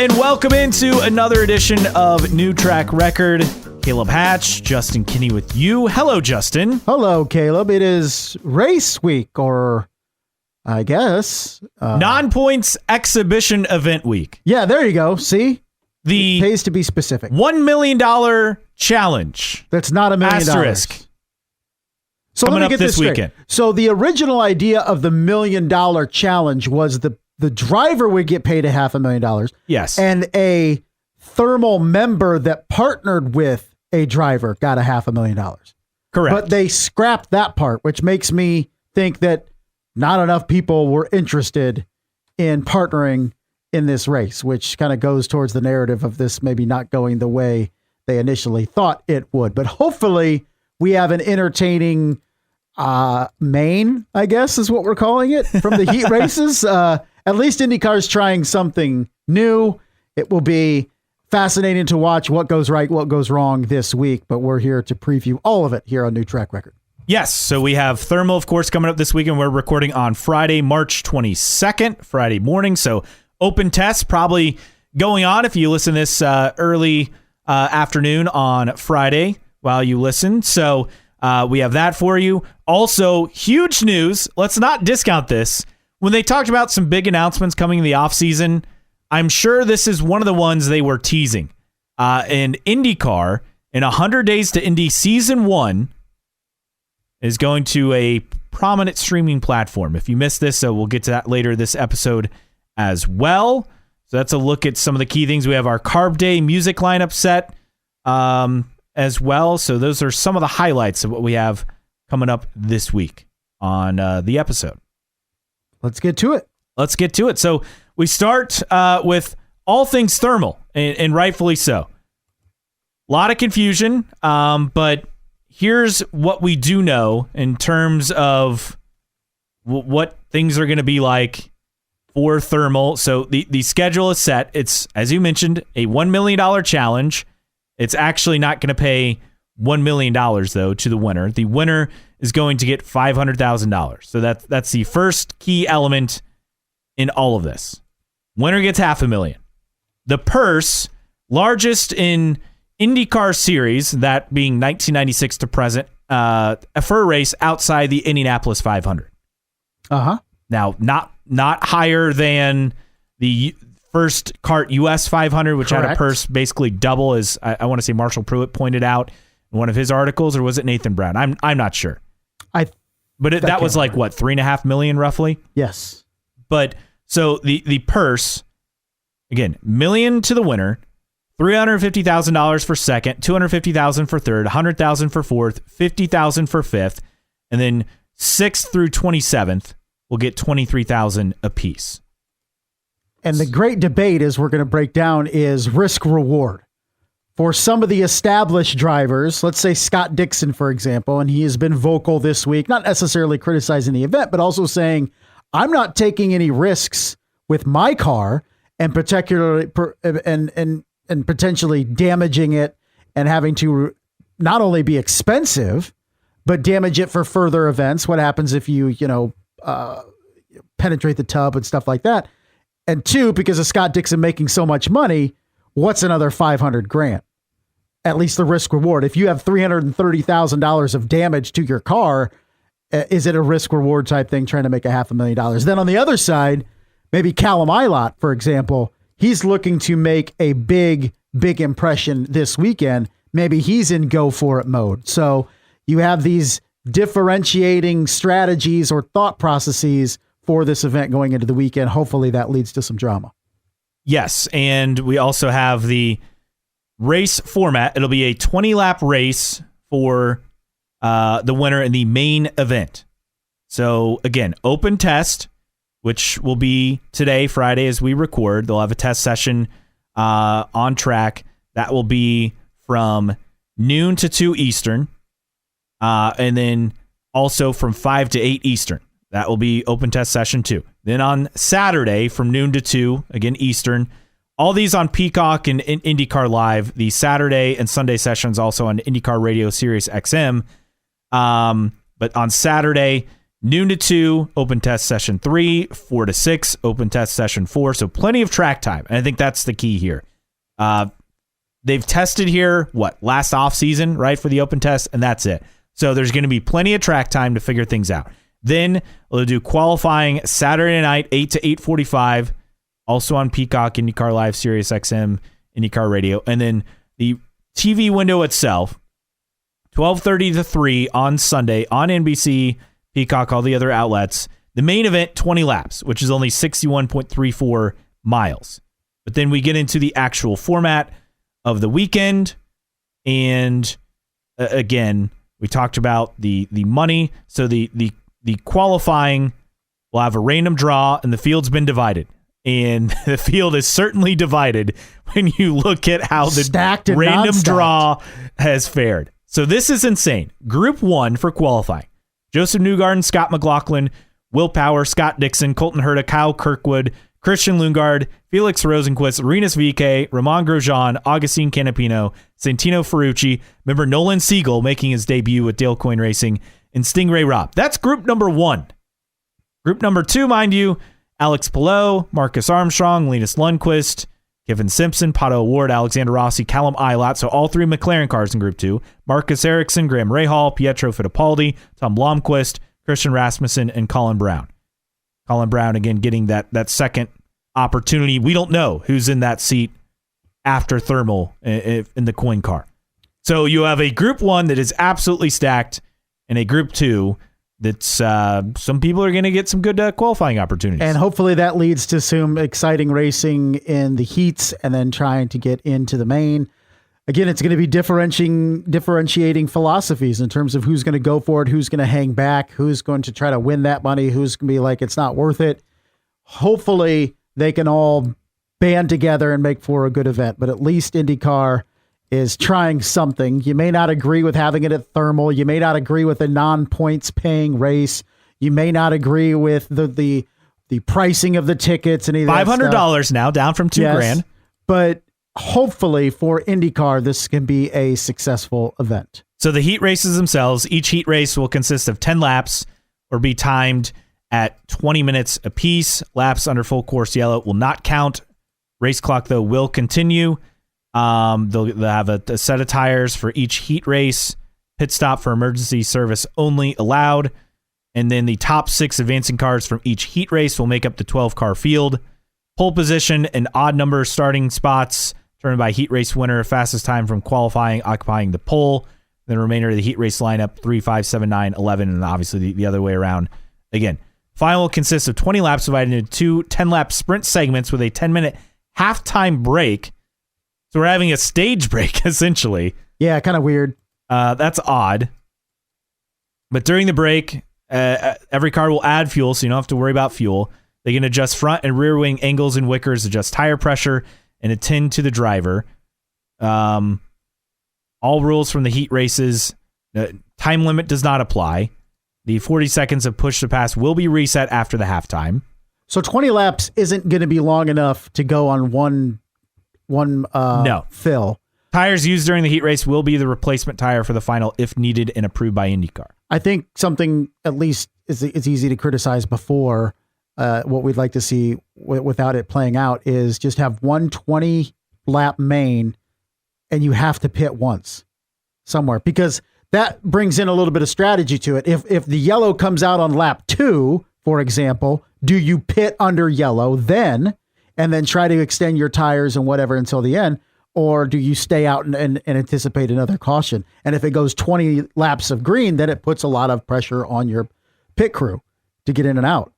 and welcome into another edition of New Track Record. Caleb Hatch, Justin Kinney with you. Hello, Justin. Hello, Caleb. It is race week, or I guess non-points exhibition event week. Yeah, there you go. See? The it pays to be specific. $1 million challenge. That's not $1 million. Asterisk. So coming let me up get this straight. weekend. So the original idea of the $1 million challenge was the driver would get paid $500,000. Yes. And a thermal member that partnered with a driver got $500,000. Correct. But they scrapped that part, which makes me think that not enough people were interested in partnering in this race, which kind of goes towards the narrative of this maybe not going the way they initially thought it would. But hopefully we have an entertaining main, I guess is what we're calling it, from the heat races. At least IndyCar's trying something new. It will be fascinating to watch what goes right, what goes wrong this week, but we're here to preview all of it here on New Track Record. Yes, so we have Thermal, of course, coming up this weekend. We're recording on Friday, March 22nd, Friday morning, so open test probably going on if you listen this early afternoon on Friday while you listen. So we have that for you. Also, huge news. Let's not discount this. When they talked about some big announcements coming in the offseason, I'm sure this is one of the ones they were teasing. And IndyCar, in 100 Days to Indy Season 1, is going to a prominent streaming platform. If you missed this, so we'll get to that later this episode as well. So that's a look at some of the key things. We have our Carb Day music lineup set as well. So those are some of the highlights of what we have coming up this week on the episode. Let's get to it. So we start with all things thermal, and rightfully so. A lot of confusion, but here's what we do know in terms of what things are going to be like for thermal. So the schedule is set. It's, as you mentioned, a $1 million challenge. It's actually not going to pay $1 million, though, to the winner. The winner is going to get $500,000. So that's the first key element in all of this. Winner gets $500,000. The purse, largest in IndyCar series, that being 1996 to present, for a race outside the Indianapolis 500. Now, not higher than the first CART US 500, which Correct. had a purse basically double, as I want to say Marshall Pruitt pointed out in one of his articles, or was it Nathan Brown? I'm not sure. But that was like, what, $3.5 million roughly? Yes. But so the purse, again, $1 million to the winner, $350,000 for second, $250,000 for third, $100,000 for fourth, $50,000 for fifth, and then 6th through 27th will get $23,000 apiece. And the great debate, as we're going to break down, is risk reward. For some of the established drivers, let's say Scott Dixon, for example, and he has been vocal this week, not necessarily criticizing the event, but also saying, I'm not taking any risks with my car, and particularly and potentially damaging it and having to not only be expensive, but damage it for further events. What happens if you penetrate the tub and stuff like that? And two, because of Scott Dixon making so much money, what's another $500,000? At least the risk reward. If you have $330,000 of damage to your car, is it a risk reward type thing trying to make $500,000? Then on the other side, maybe Callum Ilott, for example, he's looking to make a big impression this weekend. Maybe he's in go for it mode. So you have these differentiating strategies or thought processes for this event going into the weekend. Hopefully that leads to some drama. Yes, and we also have the race format. It'll be a 20-lap race for the winner in the main event. So, again, open test, which will be today, Friday, as we record. They'll have a test session on track. That will be from noon to 2 Eastern, and then also from 5 to 8 Eastern. That will be open test session 2. Then on Saturday from noon to 2, again, Eastern. All these on Peacock and IndyCar Live. The Saturday and Sunday sessions also on IndyCar Radio Sirius XM. But on Saturday, Noon to 2, open test session 3, 4 to 6, open test session 4. So plenty of track time. And I think that's the key here. They've tested here, last off season, right, for the open test, and that's it. So there's going to be plenty of track time to figure things out. Then we'll do qualifying Saturday night, 8 to 8:45, also on Peacock, IndyCar Live, Sirius XM, IndyCar Radio. And then the TV window itself, 12:30 to 3 on Sunday on NBC, Peacock, all the other outlets. The main event, 20 laps, which is only 61.34 miles. But then we get into the actual format of the weekend. And again, we talked about the money. So the qualifying will have a random draw, and the field's been divided. And the field is certainly divided when you look at how the random draw has fared. So this is insane. Group 1 for qualifying. Joseph Newgarden, Scott McLaughlin, Will Power, Scott Dixon, Colton Herta, Kyle Kirkwood, Christian Lundgaard, Felix Rosenquist, Rinus VeeKay, Romain Grosjean, Augustine Canapino, Santino Ferrucci. Remember Nolan Siegel making his debut with Dale Coyne Racing, and Stingray Robb. That's group number 1. Group number 2, mind you, Alex Palou, Marcus Armstrong, Linus Lundqvist, Kevin Simpson, Pato O'Ward, Alexander Rossi, Callum Ilott. So all 3 McLaren cars in Group 2. Marcus Ericsson, Graham Rahal, Pietro Fittipaldi, Tom Blomqvist, Christian Rasmussen, and Colin Brown. Colin Brown, again, getting that second opportunity. We don't know who's in that seat after Thermal in the Coyne car. So you have a Group 1 that is absolutely stacked and a Group 2 that's some people are going to get some good qualifying opportunities. And hopefully that leads to some exciting racing in the heats and then trying to get into the main. Again, it's going to be differentiating philosophies in terms of who's going to go for it, who's going to hang back, who's going to try to win that money, who's going to be like, it's not worth it. Hopefully they can all band together and make for a good event, but at least IndyCar is trying something. You may not agree with having it at Thermal. You may not agree with a non-points paying race. You may not agree with the pricing of the tickets and $500 now, down from $2,000. But hopefully for IndyCar, this can be a successful event. So the heat races themselves, each heat race will consist of 10 laps or be timed at 20 minutes apiece. Laps under full course yellow will not count. Race clock, though, will continue. They'll have a set of tires for each heat race. Pit stop for emergency service only allowed. And then the top 6 advancing cars from each heat race will make up the 12-car field. Pole position and odd number starting spots determined by heat race winner, fastest time from qualifying, occupying the pole. Then the remainder of the heat race lineup, 3, 5, 7, 9, 11, and obviously the other way around. Again, final consists of 20 laps divided into 2 10-lap sprint segments with a 10-minute halftime break. So we're having a stage break, essentially. Yeah, kind of weird. That's odd. But during the break, every car will add fuel, so you don't have to worry about fuel. They can adjust front and rear wing angles and wickers, adjust tire pressure, and attend to the driver. All rules from the heat races. Time limit does not apply. The 40 seconds of push to pass will be reset after the halftime. So 20 laps isn't going to be long enough to go on one fill. Tires used during the heat race will be the replacement tire for the final if needed and approved by IndyCar. I think something at least is easy to criticize before what we'd like to see without it playing out is just have 120 lap main and you have to pit once somewhere because that brings in a little bit of strategy to it. If the yellow comes out on lap 2, for example, do you pit under yellow then and then try to extend your tires and whatever until the end? Or do you stay out and anticipate another caution? And if it goes 20 laps of green, then it puts a lot of pressure on your pit crew to get in and out.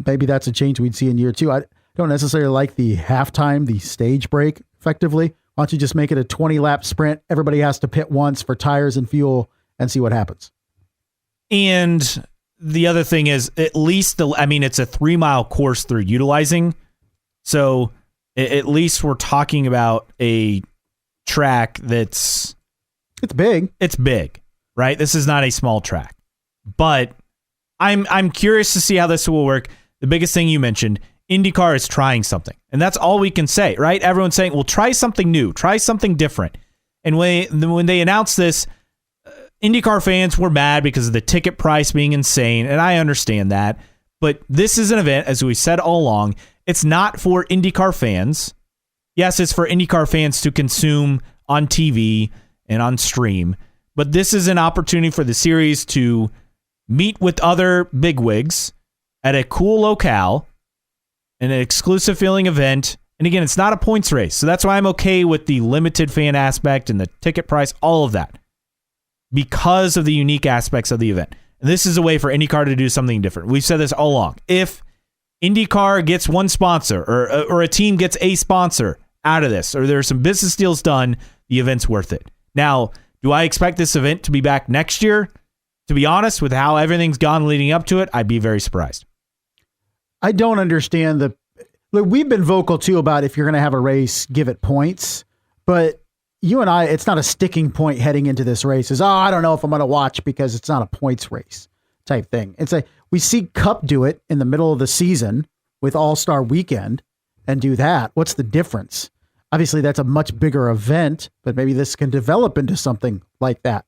Maybe that's a change we'd see in year 2. I don't necessarily like the halftime, the stage break effectively. Why don't you just make it a 20-lap sprint? Everybody has to pit once for tires and fuel and see what happens. And the other thing is at least, it's a 3-mile course they're utilizing. So at least we're talking about a track it's big. It's big, right? This is not a small track. But I'm curious to see how this will work. The biggest thing you mentioned, IndyCar is trying something. And that's all we can say, right? Everyone's saying, well, try something new, try something different. And when they announced this, IndyCar fans were mad because of the ticket price being insane, and I understand that. But this is an event, as we said all along, it's not for IndyCar fans. Yes, it's for IndyCar fans to consume on TV and on stream, but this is an opportunity for the series to meet with other bigwigs at a cool locale, an exclusive feeling event. And again, it's not a points race, so that's why I'm okay with the limited fan aspect and the ticket price, all of that, because of the unique aspects of the event. And this is a way for IndyCar to do something different. We've said this all along. If IndyCar gets one sponsor or a team gets a sponsor out of this, or there's some business deals done, the event's worth it. Now, do I expect this event to be back next year? To be honest, with how everything's gone leading up to it, I'd be very surprised. I don't understand look, we've been vocal too about if you're going to have a race, give it points. But you and I, it's not a sticking point heading into this race. Is I don't know if I'm going to watch because it's not a points race type thing. It's like we see Cup do it in the middle of the season with All-Star Weekend and do that. What's the difference? Obviously, that's a much bigger event, but maybe this can develop into something like that.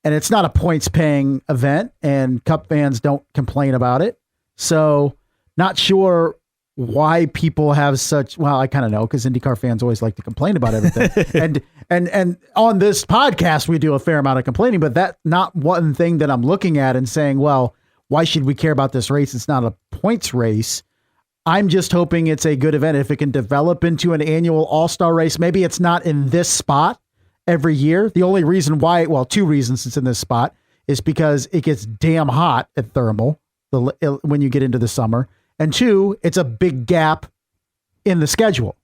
And it's not a points-paying event, and Cup fans don't complain about it. So not sure why people have such, well, I kind of know because IndyCar fans always like to complain about everything. and on this podcast, we do a fair amount of complaining, but that's not one thing that I'm looking at and saying, well, why should we care about this race? It's not a points race. I'm just hoping it's a good event. If it can develop into an annual all-star race, maybe it's not in this spot every year. The only reason why, well, two reasons it's in this spot is because it gets damn hot at Thermal when you get into the summer. And two, it's a big gap in the schedule.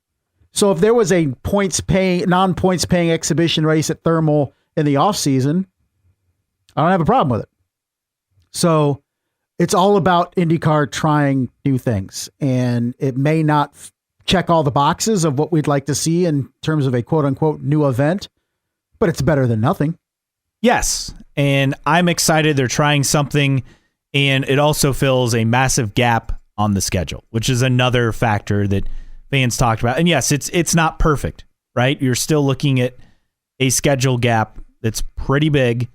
So if there was a non-points paying exhibition race at Thermal in the off season, I don't have a problem with it. So it's all about IndyCar trying new things, and it may not check all the boxes of what we'd like to see in terms of a quote unquote new event, but it's better than nothing. Yes. And I'm excited they're trying something, and it also fills a massive gap on the schedule, which is another factor that fans talked about. And yes, it's not perfect, right? You're still looking at a schedule gap that's pretty big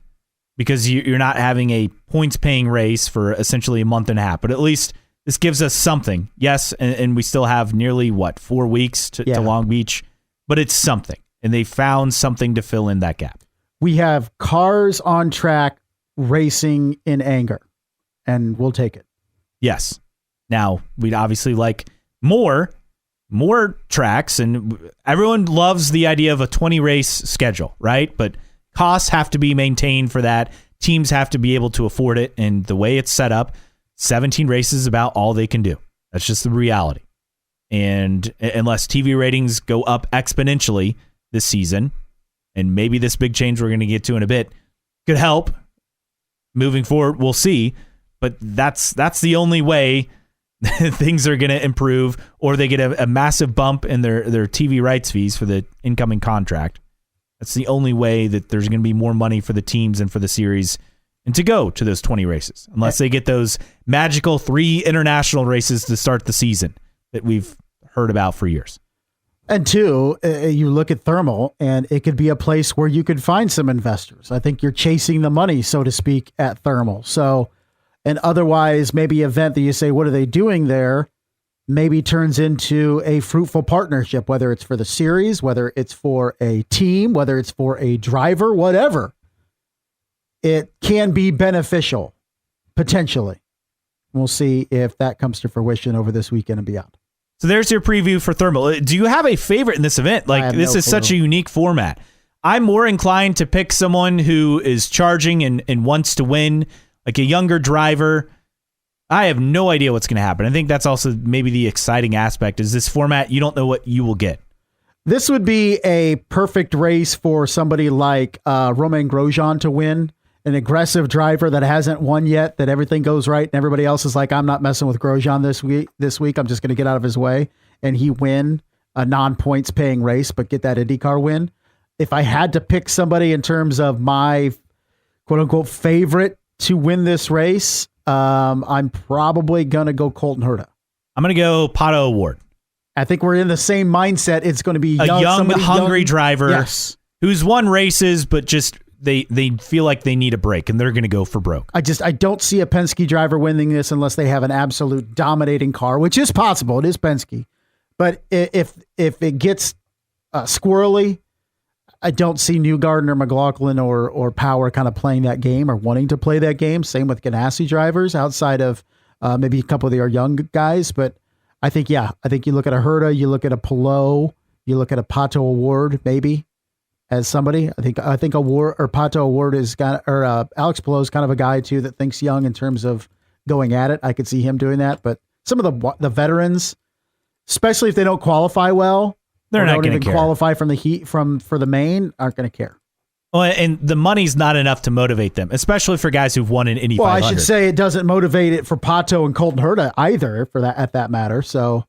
because you're not having a points paying race for essentially a month and a half, but at least this gives us something. Yes. And we still have nearly 4 weeks to Long Beach, but it's something, and they found something to fill in that gap. We have cars on track racing in anger, and we'll take it. Yes. Now, we'd obviously like more tracks, and everyone loves the idea of a 20 race schedule, right? But costs have to be maintained for that. Teams have to be able to afford it. And the way it's set up, 17 races is about all they can do. That's just the reality. And unless TV ratings go up exponentially this season, and maybe this big change we're going to get to in a bit could help moving forward, we'll see. But that's the only way things are going to improve, or they get a massive bump in their TV rights fees for the incoming contract. That's the only way that there's going to be more money for the teams and for the series and to go to those 20 races, unless they get those magical 3 international races to start the season that we've heard about for years. And two, you look at Thermal, and it could be a place where you could find some investors. I think you're chasing the money, so to speak, at Thermal. So, and otherwise, maybe event that you say, what are they doing there? Maybe turns into a fruitful partnership, whether it's for the series, whether it's for a team, whether it's for a driver, whatever. It can be beneficial, potentially. We'll see if that comes to fruition over this weekend and beyond. So there's your preview for Thermal. Do you have a favorite in this event? Like, this is such a unique format. I'm more inclined to pick someone who is charging and wants to win, like a younger driver. I have no idea what's going to happen. I think that's also maybe the exciting aspect is this format. You don't know what you will get. This would be a perfect race for somebody like Romain Grosjean to win, an aggressive driver that hasn't won yet, that everything goes right. And everybody else is like, I'm not messing with Grosjean this week. I'm just going to get out of his way. And he win a non-points paying race, but get that IndyCar win. If I had to pick somebody in terms of my quote unquote favorite to win this race, I'm probably going to go Colton Herta. I'm going to go Pato O'Ward. I think we're in the same mindset. It's going to be a young, hungry driver yes, who's won races, but just they feel like they need a break and they're going to go for broke. I don't see a Penske driver winning this unless they have an absolute dominating car, which is possible. It is Penske. But if it gets squirrely, I don't see Newgarden or McLaughlin or Power kind of playing that game or wanting to play that game. Same with Ganassi drivers outside of maybe a couple of their young guys. But I think you look at a Herta, you look at a Palou, you look at a Pato O'Ward maybe as somebody. I think Award or Pato O'Ward Alex Palou is kind of a guy too that thinks young in terms of going at it. I could see him doing that. But some of the veterans, especially if they don't qualify well, they're not going to care. Qualify from the heat for the main, aren't going to care. Well, and the money's not enough to motivate them, especially for guys who've won an Indy 500. Well, I should say it doesn't motivate it for Pato and Colton Herta either, for that matter. So,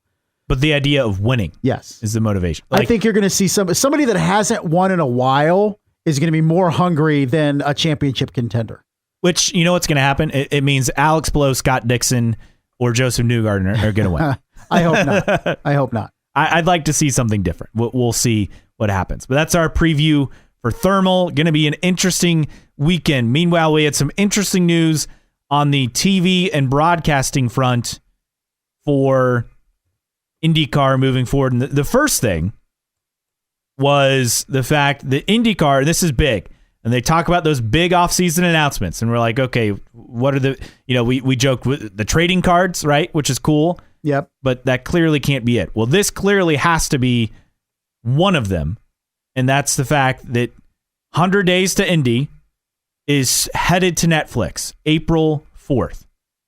but the idea of winning, yes, is the motivation. I think you're going to see somebody that hasn't won in a while is going to be more hungry than a championship contender. Which, you know what's going to happen? It means Alex Palou, Scott Dixon, or Joseph Newgarden are going to win. I hope not. I'd like to see something different. We'll see what happens. But that's our preview for Thermal. Going to be an interesting weekend. Meanwhile, we had some interesting news on the TV and broadcasting front for IndyCar moving forward. And the first thing was the fact that IndyCar, this is big, and they talk about those big offseason announcements. And we're like, okay, what are we joked with the trading cards, right? Which is cool. Yep. But that clearly can't be it. Well, this clearly has to be one of them. And that's the fact that 100 Days to Indy is headed to Netflix April 4th.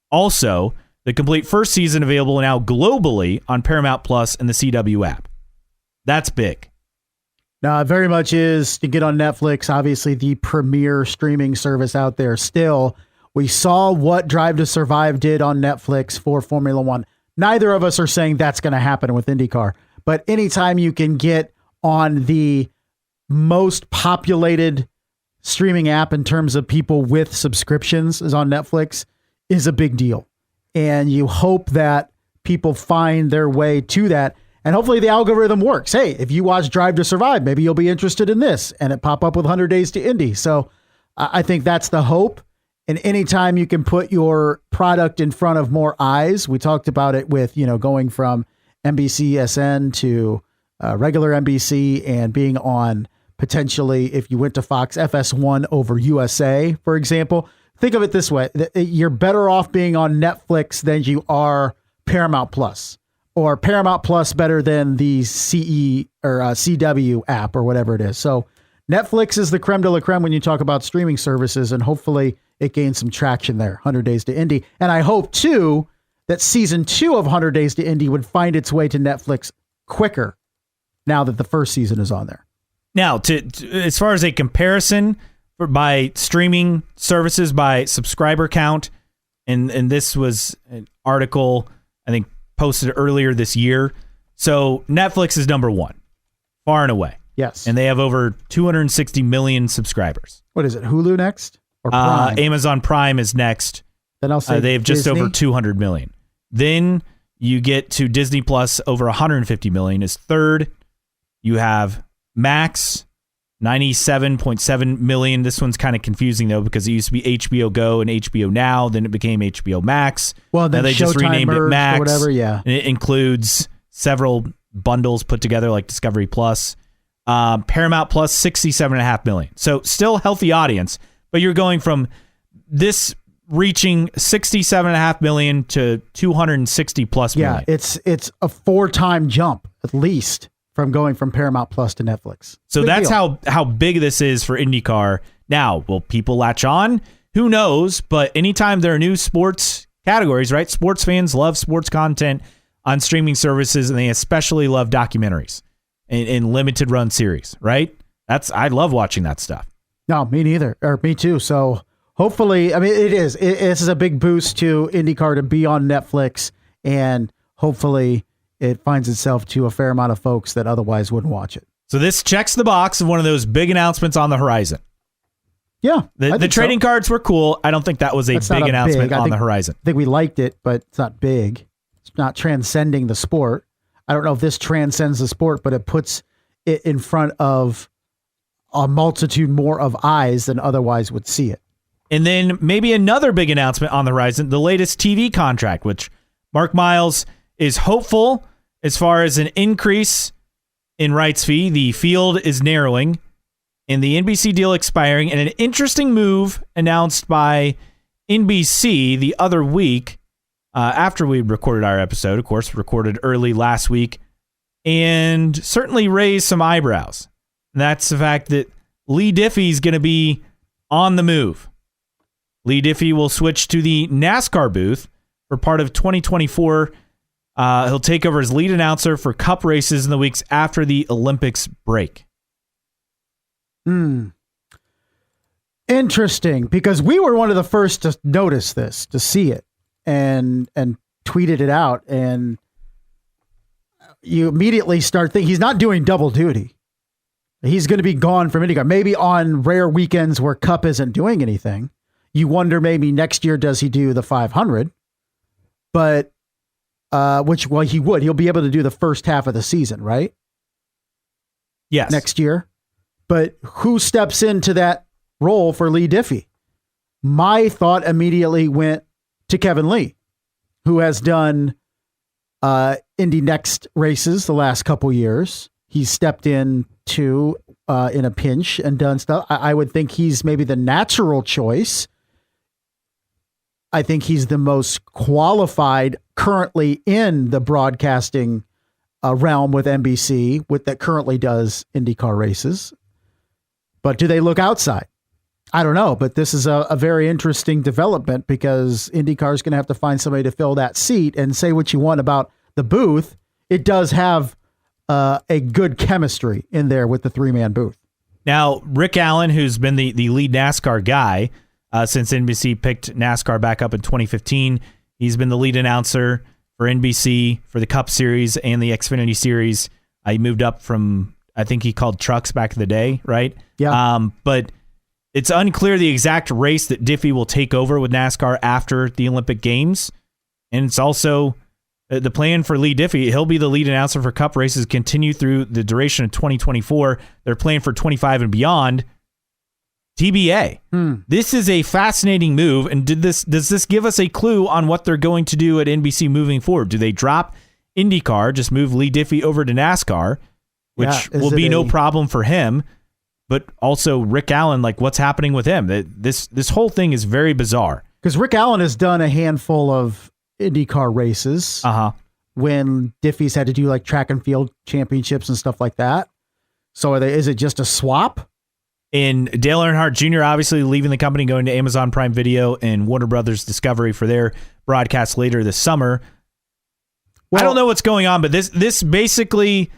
Also, the complete first season available now globally on Paramount Plus and the CW app. That's big. No, it very much is to get on Netflix, obviously the premier streaming service out there still. We saw what Drive to Survive did on Netflix for Formula One. Neither of us are saying that's going to happen with IndyCar, but anytime you can get on the most populated streaming app in terms of people with subscriptions is on Netflix is a big deal. And you hope that people find their way to that. And hopefully the algorithm works. Hey, if you watch Drive to Survive, maybe you'll be interested in this, and it pop up with 100 Days to Indy. So I think that's the hope. And anytime you can put your product in front of more eyes, we talked about it with, going from NBCSN to regular NBC and being on potentially, if you went to Fox, FS1 over USA, for example. Think of it this way. You're better off being on Netflix than you are Paramount Plus, or Paramount Plus better than the CE or CW app or whatever it is. So Netflix is the creme de la creme when you talk about streaming services, and hopefully it gains some traction there. 100 Days to Indy. And I hope too that season 2 of 100 Days to Indy would find its way to Netflix quicker now that the first season is on there. Now, as far as a comparison by streaming services by subscriber count, and this was an article I think posted earlier this year. So Netflix is number one, far and away. Yes. And they have over 260 million subscribers. What is it, Hulu next? Or Prime? Amazon Prime is next. Then I'll say they have just Disney? over 200 million. Then you get to Disney Plus, over 150 million is third. You have Max, 97.7 million. This one's kind of confusing though, because it used to be HBO Go and HBO Now. Then it became HBO Max. Well, then now they just renamed it Max. Or whatever, yeah. And it includes several bundles put together like Discovery Plus. Paramount Plus, 67.5 million. So still healthy audience, but you're going from this reaching 67.5 million to 260 plus million. Yeah, it's a 4-time jump at least from going from Paramount Plus to Netflix. So Big that's deal. how big this is for IndyCar. Now, will people latch on? Who knows? But anytime there are new sports categories, right? Sports fans love sports content on streaming services, and they especially love documentaries and limited run series, right? I love watching that stuff. No, me neither. Or me too. So hopefully, I mean, this is a big boost to IndyCar to be on Netflix, and hopefully it finds itself to a fair amount of folks that otherwise wouldn't watch it. So this checks the box of one of those big announcements on the horizon. Yeah. The trading cards were cool. I don't think that was a big announcement on the horizon. I think we liked it, but it's not big. It's not transcending the sport. I don't know if this transcends the sport, but it puts it in front of a multitude more of eyes than otherwise would see it. And then maybe another big announcement on the horizon, the latest TV contract, which Mark Miles is hopeful as far as an increase in rights fee. The field is narrowing and the NBC deal expiring, and an interesting move announced by NBC the other week after we recorded our episode, of course, recorded early last week, and certainly raised some eyebrows. And that's the fact that Lee Diffey is going to be on the move. Lee Diffey will switch to the NASCAR booth for part of 2024. He'll take over as lead announcer for Cup races in the weeks after the Olympics break. Interesting, because we were one of the first to notice this, to see it, and tweeted it out, and you immediately start thinking he's not doing double duty. He's going to be gone from IndyCar. Maybe on rare weekends where Cup isn't doing anything. You wonder maybe next year, does he do the 500? But, he would. He'll be able to do the first half of the season, right? Yes. Next year. But who steps into that role for Lee Diffey? My thought immediately went to Kevin Lee, who has done Indy Next races the last couple years. He's stepped in in a pinch and done stuff. I would think he's maybe the natural choice. I think he's the most qualified currently in the broadcasting realm with NBC, that currently does IndyCar races. But do they look outside? I don't know, but this is a very interesting development, because IndyCar is going to have to find somebody to fill that seat. And say what you want about the booth, it does have a good chemistry in there with the 3-man booth. Now, Rick Allen, who's been the lead NASCAR guy since NBC picked NASCAR back up in 2015, he's been the lead announcer for NBC for the Cup Series and the Xfinity Series. He moved up from, I think he called trucks back in the day, right? Yeah. But it's unclear the exact race that Diffey will take over with NASCAR after the Olympic Games. And it's also the plan for Lee Diffey. He'll be the lead announcer for Cup races, continue through the duration of 2024. They're planned for 25 and beyond. TBA. This is a fascinating move. And does this give us a clue on what they're going to do at NBC moving forward? Do they drop IndyCar, just move Lee Diffey over to NASCAR, which will be no problem for him, but also Rick Allen, like what's happening with him? This whole thing is very bizarre. Because Rick Allen has done a handful of IndyCar races when Diffey's had to do like track and field championships and stuff like that. So is it just a swap? And Dale Earnhardt Jr. obviously leaving the company, going to Amazon Prime Video and Warner Brothers Discovery for their broadcast later this summer. Well, I don't know what's going on, but this basically,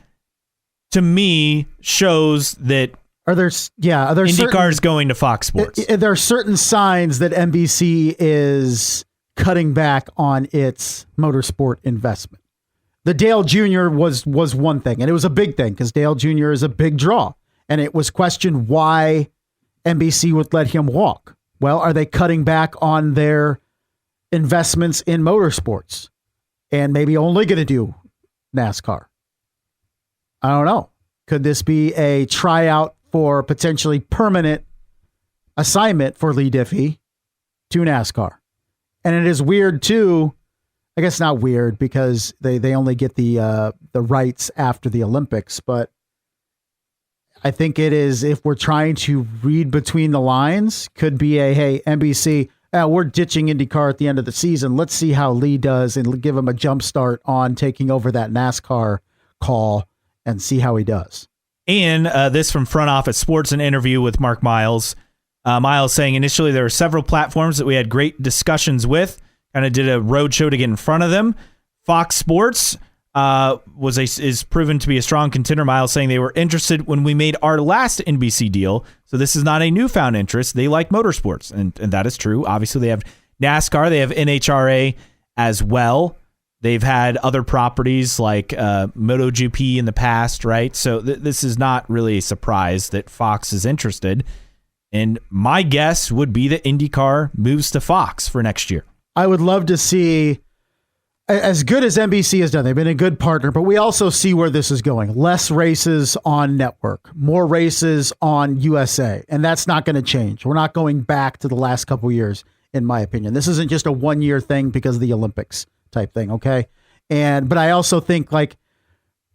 to me, shows that IndyCar is going to Fox Sports. There are certain signs that NBC is cutting back on its motorsport investment. The Dale Jr. was one thing, and it was a big thing because Dale Jr. is a big draw. And it was questioned why NBC would let him walk. Well, are they cutting back on their investments in motorsports and maybe only going to do NASCAR? I don't know. Could this be a tryout for potentially permanent assignment for Lee Diffey to NASCAR? And it is weird too. I guess not weird because they only get the rights after the Olympics, but I think it is, if we're trying to read between the lines, could be hey, NBC, we're ditching IndyCar at the end of the season. Let's see how Lee does and give him a jump start on taking over that NASCAR call and see how he does. And this from Front Office Sports, an interview with Mark Miles. Miles saying initially there were several platforms that we had great discussions with, kind of did a roadshow to get in front of them. Fox Sports is proven to be a strong contender. Miles saying they were interested when we made our last NBC deal. So this is not a newfound interest. They like motorsports, and that is true. Obviously, they have NASCAR. They have NHRA as well. They've had other properties like MotoGP in the past, right? So this is not really a surprise that Fox is interested. And my guess would be that IndyCar moves to Fox for next year. I would love to see as good as NBC has done, they've been a good partner, but we also see where this is going. Less races on network, more races on USA, and that's not going to change. We're not going back to the last couple of years, in my opinion. This isn't just a 1 year thing because of the Olympics type thing, okay? But I also think like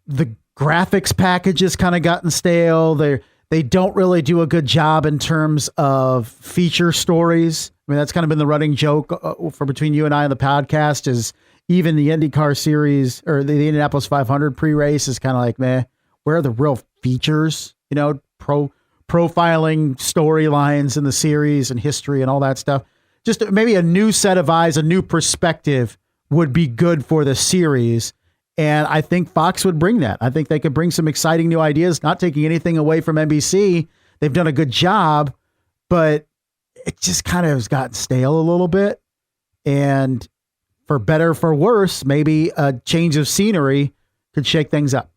the graphics package has kind of gotten stale. They don't really do a good job in terms of feature stories. I mean, that's kind of been the running joke for between you and I on the podcast is even the IndyCar series or the Indianapolis 500 pre-race is kind of like, meh, where are the real features? You know, profiling storylines in the series and history and all that stuff. Just maybe a new set of eyes, a new perspective would be good for the series. And I think Fox would bring that. I think they could bring some exciting new ideas, not taking anything away from NBC. They've done a good job, but it just kind of has gotten stale a little bit. And for better, for worse, maybe a change of scenery could shake things up.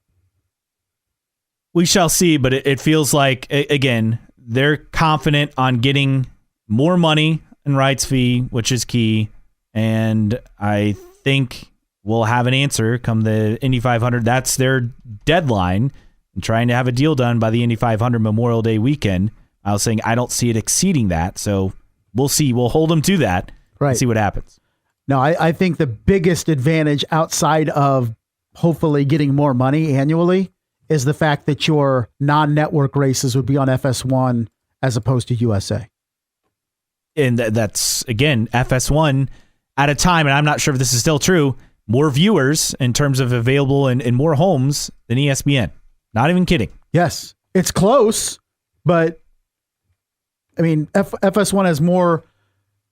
We shall see, but it feels like, again, they're confident on getting more money and rights fee, which is key. And I think we'll have an answer come the Indy 500. That's their deadline, and trying to have a deal done by the Indy 500 Memorial Day weekend. I was saying I don't see it exceeding that, so we'll see. We'll hold them to that and see what happens. No, I think the biggest advantage outside of hopefully getting more money annually is the fact that your non-network races would be on FS1 as opposed to USA. And that's, again, FS1 at a time, and I'm not sure if this is still true, more viewers in terms of available in more homes than ESPN. Not even kidding. Yes, it's close, but I mean, FS1 has more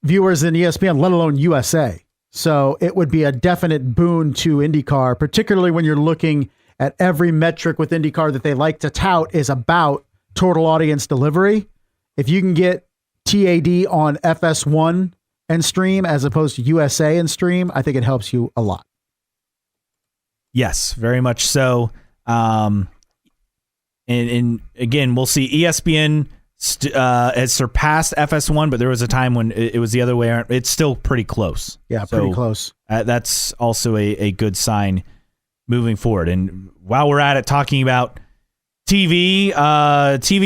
viewers than ESPN, let alone USA. So it would be a definite boon to IndyCar, particularly when you're looking at every metric with IndyCar that they like to tout is about total audience delivery. If you can get TAD on FS1 and stream as opposed to USA and stream, I think it helps you a lot. Yes, very much so. And again, we'll see ESPN has surpassed FS1, but there was a time when it was the other way around. It's still pretty close. Yeah, pretty close. That's also a good sign moving forward. And while we're at it, talking about TV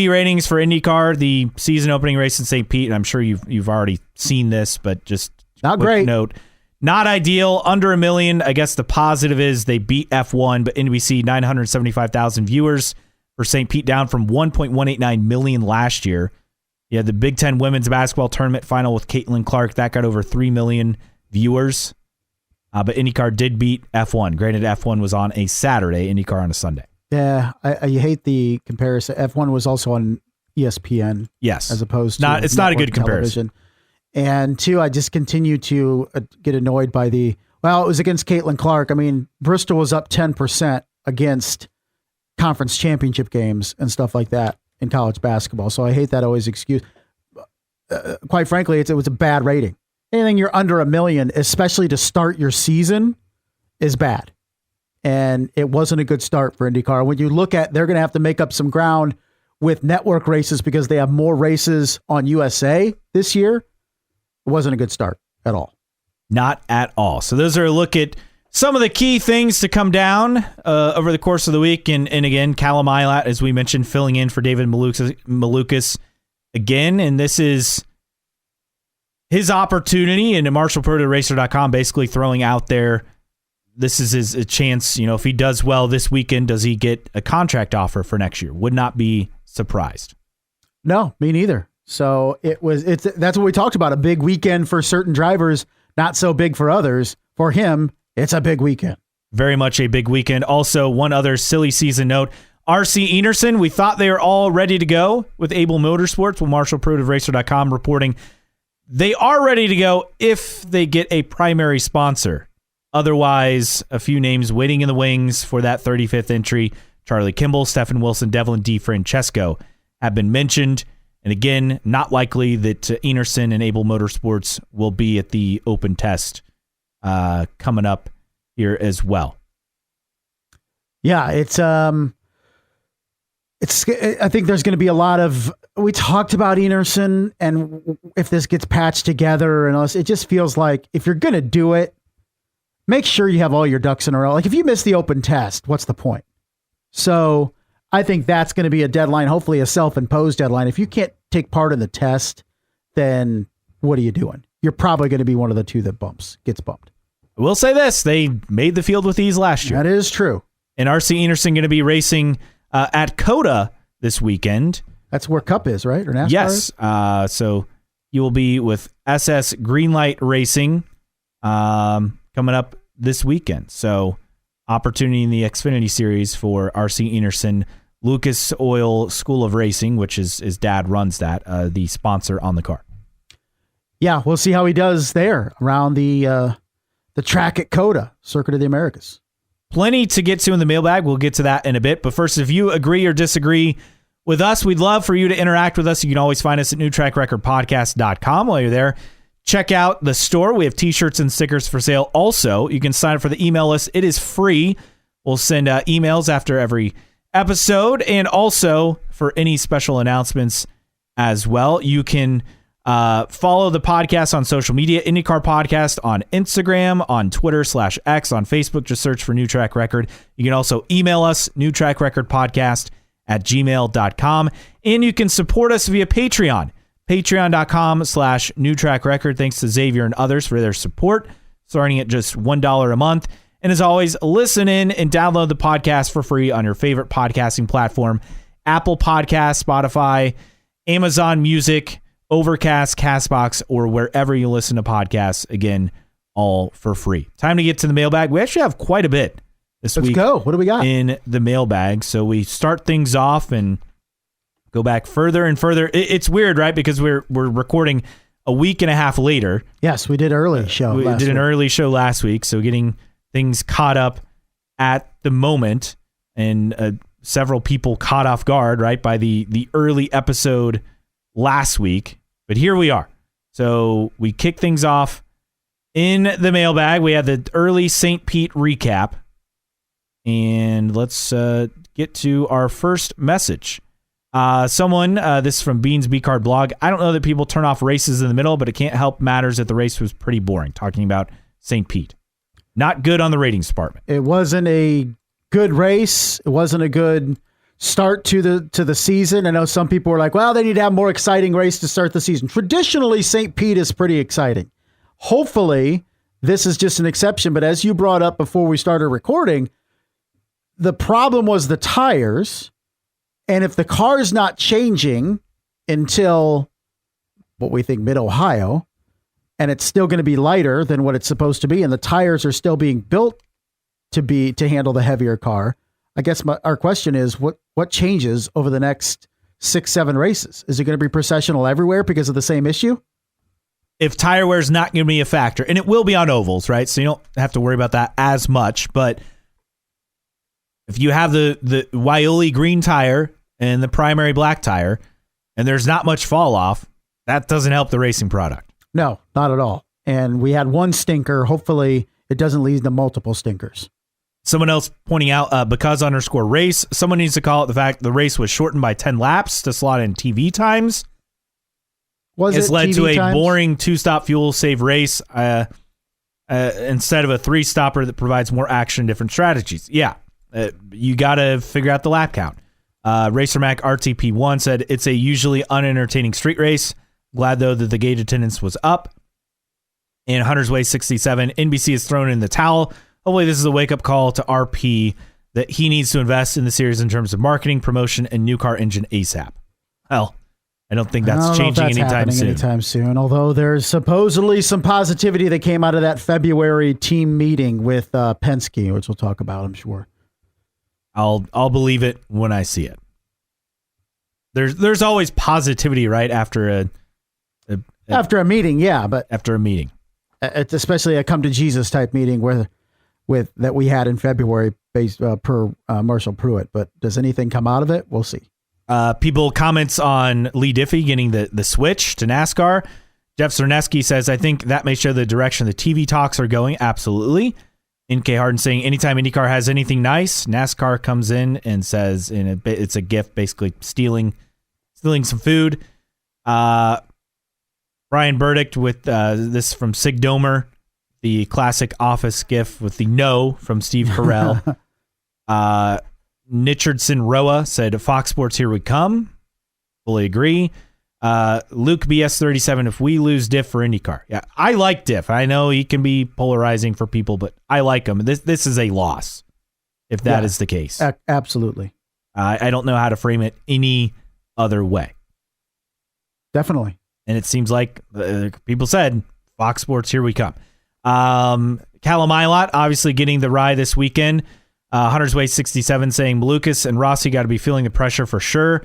ratings for IndyCar, the season opening race in St. Pete, and I'm sure you've already seen this, but just not great. Note, not ideal, under 1 million. I guess the positive is they beat F1, but NBC 975,000 viewers for St. Pete, down from 1.189 million last year. You had the Big Ten women's basketball tournament final with Caitlin Clark. That got over 3 million viewers. But IndyCar did beat F1. Granted, F1 was on a Saturday, IndyCar on a Sunday. Yeah, I hate the comparison. F1 was also on ESPN. Yes. As opposed to it's not a good comparison. Television. And two, I just continue to get annoyed by it was against Caitlin Clark. I mean, Bristol was up 10% against conference championship games and stuff like that in college basketball. So I hate that always excuse. Quite frankly, it was a bad rating. Anything you're under 1 million, especially to start your season, is bad. And it wasn't a good start for IndyCar. When you look at, they're going to have to make up some ground with network races because they have more races on USA this year. It wasn't a good start at all. Not at all. So those are a look at some of the key things to come down over the course of the week. And again, Callum Eilat, as we mentioned, filling in for David Malukas again. And this is his opportunity, and MarshallProToRacer.com basically throwing out there, this is his a chance. You know, if he does well this weekend, does he get a contract offer for next year? Would not be surprised. No, me neither. So that's what we talked about. A big weekend for certain drivers, not so big for others. For him, it's a big weekend. Very much a big weekend. Also, one other silly season note. RC Enerson, we thought they were all ready to go with Able Motorsports. Well, MarshallProToRacer.com reporting they are ready to go if they get a primary sponsor. Otherwise, a few names waiting in the wings for that 35th entry. Charlie Kimball, Stephen Wilson, Devlin DiFrancesco have been mentioned. And again, not likely that Enerson and Able Motorsports will be at the open test coming up here as well. Yeah, I think there's going to be a lot of, we talked about Enerson and if this gets patched together and all this, it just feels like if you're going to do it, make sure you have all your ducks in a row. Like if you miss the open test, what's the point? So I think that's going to be a deadline, hopefully a self-imposed deadline. If you can't take part in the test, then what are you doing? You're probably going to be one of the two that gets bumped. We'll say this. They made the field with ease last year. That is true. And RC Enerson going to be racing at COTA this weekend. That's where Cup is, right? Or NASCAR Yes. So you will be with SS Greenlight Racing coming up this weekend. So opportunity in the Xfinity Series for RC Enerson, Lucas Oil School of Racing, which is his dad runs that, the sponsor on the car. Yeah, we'll see how he does there around the track at COTA, Circuit of the Americas. Plenty to get to in the mailbag. We'll get to that in a bit. But first, if you agree or disagree with us, we'd love for you to interact with us. You can always find us at newtrackrecordpodcast.com. While you're there, check out the store. We have t-shirts and stickers for sale. Also, you can sign up for the email list. It is free. We'll send emails after every episode. And also, for any special announcements as well, you can follow the podcast on social media, IndyCar Podcast on Instagram, on Twitter /X, on Facebook. Just search for New Track Record. You can also email us, newtrackrecordpodcast@gmail.com. And you can support us via Patreon, patreon.com/New Track Record. Thanks to Xavier and others for their support, starting at just $1 a month. And as always, listen in and download the podcast for free on your favorite podcasting platform, Apple Podcasts, Spotify, Amazon Music, Overcast, Castbox, or wherever you listen to podcasts. Again, all for free. Time to get to the mailbag. We actually have quite a bit this week. Let's go. What do we got in the mailbag? So we start things off and go back further and further. It's weird, right? Because we're recording a week and a half later. Yes, we did an early show. An early show last week, so getting things caught up at the moment, and several people caught off guard, right, by the early episode last week. But here we are. So we kick things off in the mailbag. We had the early St. Pete recap. And let's get to our first message. Someone, this is from Beans B Card blog. I don't know that people turn off races in the middle, but it can't help matters that the race was pretty boring. Talking about St. Pete. Not good on the ratings department. It wasn't a good race. It wasn't a good start to the season. I know some people were like, well, they need to have more exciting race to start the season. Traditionally, St. Pete is pretty exciting. Hopefully, this is just an exception. But as you brought up before we started recording, the problem was the tires. And if the car's not changing until what we think mid-Ohio, and it's still going to be lighter than what it's supposed to be, and the tires are still being built to handle the heavier car, I guess our question is, what changes over the next 6-7 races? Is it going to be processional everywhere because of the same issue? If tire wear is not going to be a factor, and it will be on ovals, right? So you don't have to worry about that as much. But if you have the Waioli green tire and the primary black tire, and there's not much fall off, that doesn't help the racing product. No, not at all. And we had one stinker. Hopefully it doesn't lead to multiple stinkers. Someone else pointing out, because_race, someone needs to call out the fact the race was shortened by 10 laps to slot in TV times. It's led to a boring 2-stop fuel save race instead of a 3-stopper that provides more action and different strategies. Yeah, you got to figure out the lap count. RacerMac RTP1 said, it's a usually unentertaining street race. Glad, though, that the gauge attendance was up. And Hunter's Way 67, NBC has thrown in the towel. Hopefully this is a wake-up call to RP that he needs to invest in the series in terms of marketing, promotion, and new car engine ASAP. Well, I don't think that's changing anytime soon. Although there's supposedly some positivity that came out of that February team meeting with Penske, which we'll talk about, I'm sure. I'll believe it when I see it. There's always positivity, right, after a meeting, yeah, but after a meeting, it's especially a come to Jesus type meeting that we had in February, based per Marshall Pruitt. But does anything come out of it? We'll see. People comments on Lee Diffey getting the switch to NASCAR. Jeff Cerneski says, I think that may show the direction the TV talks are going. Absolutely. NK Harden saying, anytime IndyCar has anything nice, NASCAR comes in and says, it's a gift, basically stealing some food. Brian Burdick with this from Sig Domer. the classic office gif with the no from Steve Carell. Richardson Roa said, Fox Sports, here we come. Fully agree. Luke BS37, if we lose Diff for IndyCar. Yeah, I like Diff. I know he can be polarizing for people, but I like him. This is a loss, if that is the case. Absolutely. I don't know how to frame it any other way. Definitely. And it seems like people said, Fox Sports, here we come. Callum Ilott, obviously getting the ride this weekend. Hunter's Way 67 saying, Lucas and Rossi got to be feeling the pressure for sure.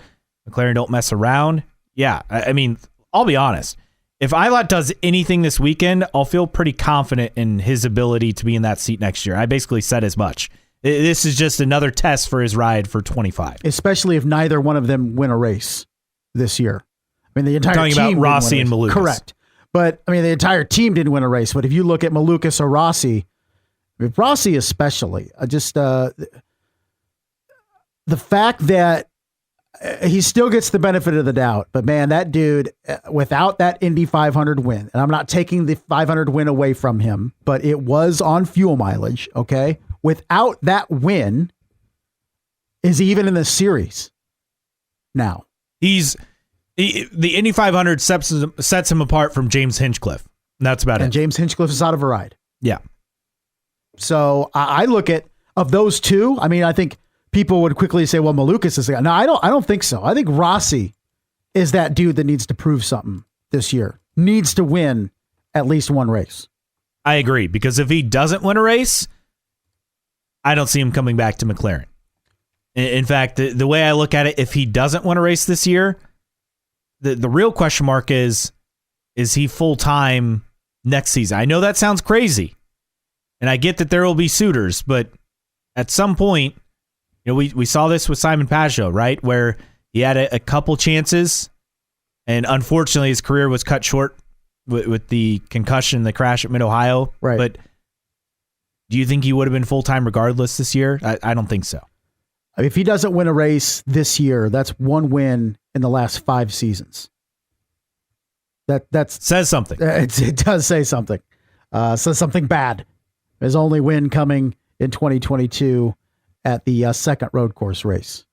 McLaren don't mess around. Yeah, I mean, I'll be honest. If Ilott does anything this weekend, I'll feel pretty confident in his ability to be in that seat next year. I basically said as much. This is just another test for his ride for 25. Especially if neither one of them win a race this year. I mean, the entire team. Talking about Rossi and Malukas. Correct. But, I mean, the entire team didn't win a race. But if you look at Malukas or Rossi, Rossi especially, the fact that he still gets the benefit of the doubt, but man, that dude, without that Indy 500 win, and I'm not taking the 500 win away from him, but it was on fuel mileage, okay? Without that win, is he even in the series now? The Indy 500 sets him apart from James Hinchcliffe. That's about it. And James Hinchcliffe is out of a ride. Yeah. So I look at, of those two, I mean, I think people would quickly say, well, Malukas is the guy. No, I don't think so. I think Rossi is that dude that needs to prove something this year. Needs to win at least one race. I agree, because if he doesn't win a race, I don't see him coming back to McLaren. In fact, the way I look at it, if he doesn't win a race this year, the real question mark is he full-time next season? I know that sounds crazy, and I get that there will be suitors, but at some point, you know, we saw this with Simon Pagenaud, right? Where he had a couple chances, and unfortunately his career was cut short with the concussion, the crash at Mid-Ohio. Right. But do you think he would have been full-time regardless this year? I don't think so. If he doesn't win a race this year, that's one win in the last 5 seasons. That says something. It does say something. Says something bad. His only win coming in 2022 at the second road course race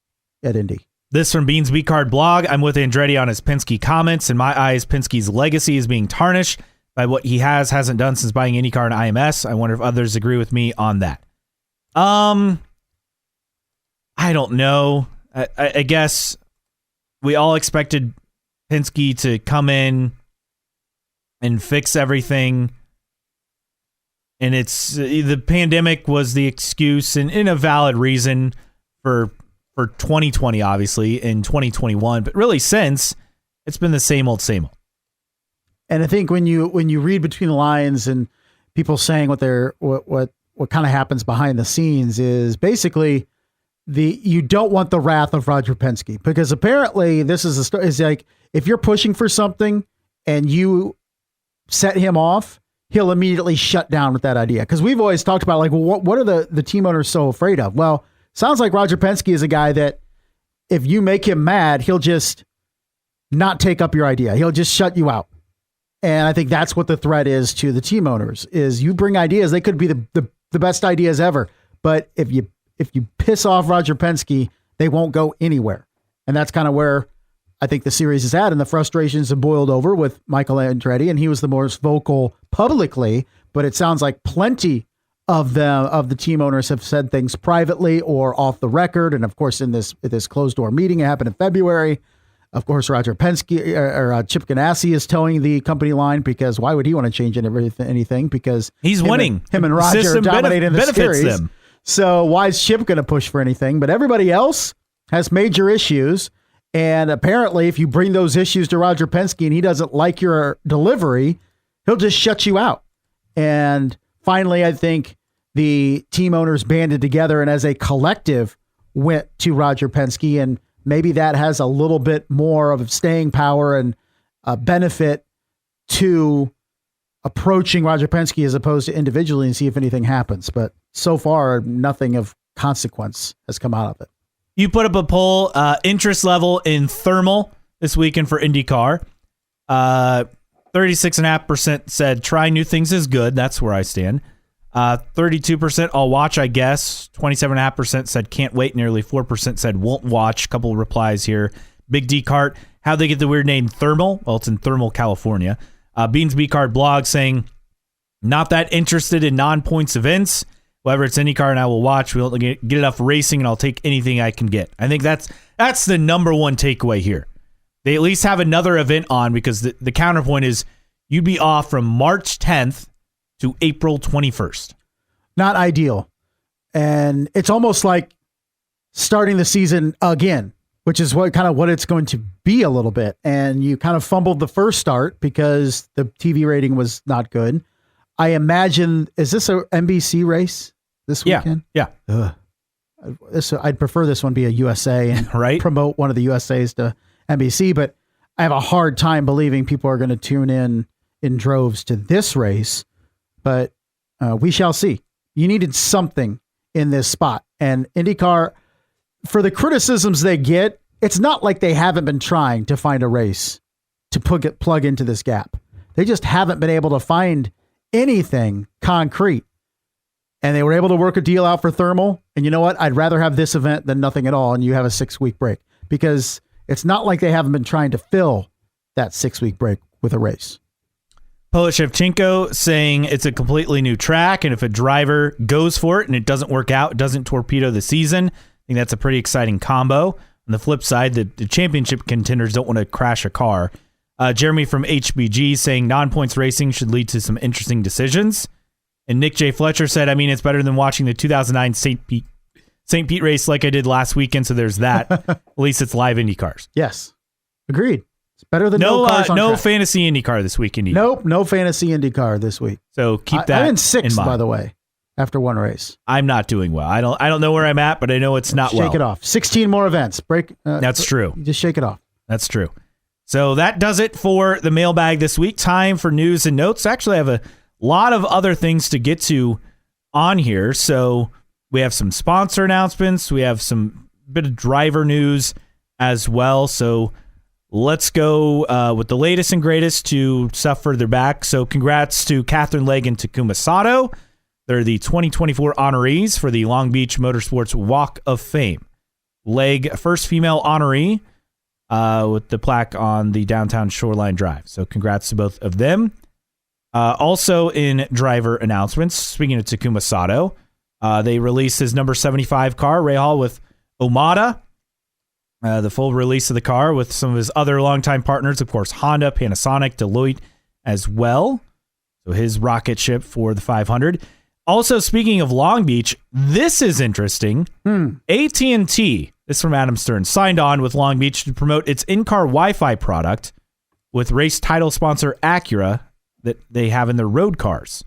at Indy. This from Beans B Card blog. I'm with Andretti on his Penske comments. In my eyes, Penske's legacy is being tarnished by what he hasn't done since buying IndyCar and IMS. I wonder if others agree with me on that. I don't know. I guess we all expected Penske to come in and fix everything. And it's the pandemic was the excuse and in a valid reason for 2020, obviously, in 2021. But really since, it's been the same old, same old. And I think when you read between the lines and people saying what kind of happens behind the scenes is basically you don't want the wrath of Roger Penske, because apparently this is like, if you're pushing for something and you set him off, he'll immediately shut down with that idea. Because we've always talked about, like, well, what are the team owners so afraid of? Well, sounds like Roger Penske is a guy that if you make him mad, he'll just not take up your idea. He'll just shut you out. And I think that's what the threat is to the team owners, is you bring ideas. They could be the best ideas ever. But if you piss off Roger Penske, they won't go anywhere. And that's kind of where I think the series is at, and the frustrations have boiled over with Michael Andretti, and he was the most vocal publicly, but it sounds like plenty of the team owners have said things privately or off the record. And of course, in this closed door meeting, it happened in February. Of course, Roger Penske or Chip Ganassi is towing the company line, because why would he want to change anything? Because he's winning. Him and Roger dominating the series. Them. So why is Chip going to push for anything? But everybody else has major issues. And apparently, if you bring those issues to Roger Penske and he doesn't like your delivery, he'll just shut you out. And finally, I think the team owners banded together and as a collective went to Roger Penske, and maybe that has a little bit more of staying power and a benefit to approaching Roger Penske as opposed to individually and see if anything happens. But so far, nothing of consequence has come out of it. You put up a poll, interest level in thermal this weekend for IndyCar. 36.5% said try new things is good. That's where I stand. 32% I'll watch, I guess. 27.5% said can't wait. Nearly 4% said won't watch. A couple of replies here. Big D Cart, how'd they get the weird name Thermal? Well, it's in Thermal, California. Beans B Card blog saying not that interested in non-points events. However, it's IndyCar and I will watch. We'll get enough racing and I'll take anything I can get. I think that's the number one takeaway here. They at least have another event on because the counterpoint is you'd be off from March 10th to April 21st. Not ideal. And it's almost like starting the season again, which is what it's going to be a little bit. And you kind of fumbled the first start because the TV rating was not good. I imagine, is this a NBC race this weekend? Yeah. I'd prefer this one be a USA and right? promote one of the USAs to NBC, but I have a hard time believing people are going to tune in droves to this race, but we shall see. You needed something in this spot, and IndyCar, for the criticisms they get, it's not like they haven't been trying to find a race to plug into this gap. They just haven't been able to find anything concrete. And they were able to work a deal out for Thermal. And you know what? I'd rather have this event than nothing at all. And you have a 6-week break, because it's not like they haven't been trying to fill that 6-week break with a race. Polishevchenko saying it's a completely new track. And if a driver goes for it and it doesn't work out, it doesn't torpedo the season. I think that's a pretty exciting combo. On the flip side, the championship contenders don't want to crash a car. Jeremy from HBG saying non-points racing should lead to some interesting decisions. And Nick J. Fletcher said, I mean, it's better than watching the 2009 St. Pete race like I did last weekend, so there's that. At least it's live Indy cars. Yes. Agreed. It's better than no cars on no track. fantasy IndyCar this week. Nope, no fantasy IndyCar this week. So keep that I'm in 6th, in mind. by the way, after one race. I'm not doing well. I don't know where I'm at, but I know it's not well. Shake it off. 16 more events. That's true. Just shake it off. That's true. So that does it for the mailbag this week. Time for news and notes. Actually, I have a lot of other things to get to on here. So we have some sponsor announcements. We have some bit of driver news as well. So let's go with the latest and greatest to stuff further back. So congrats to Catherine Legg and Takuma Sato. They're the 2024 honorees for the Long Beach Motorsports Walk of Fame. Legg, first female honoree with the plaque on the downtown Shoreline Drive. So congrats to both of them. Also in driver announcements, speaking of Takuma Sato, they released his number 75 car, Rahal, with Omada. The full release of the car with some of his other longtime partners, of course, Honda, Panasonic, Deloitte as well. So his rocket ship for the 500. Also, speaking of Long Beach, this is interesting. AT&T, this is from Adam Stern, signed on with Long Beach to promote its in-car Wi-Fi product with race title sponsor Acura that they have in their road cars.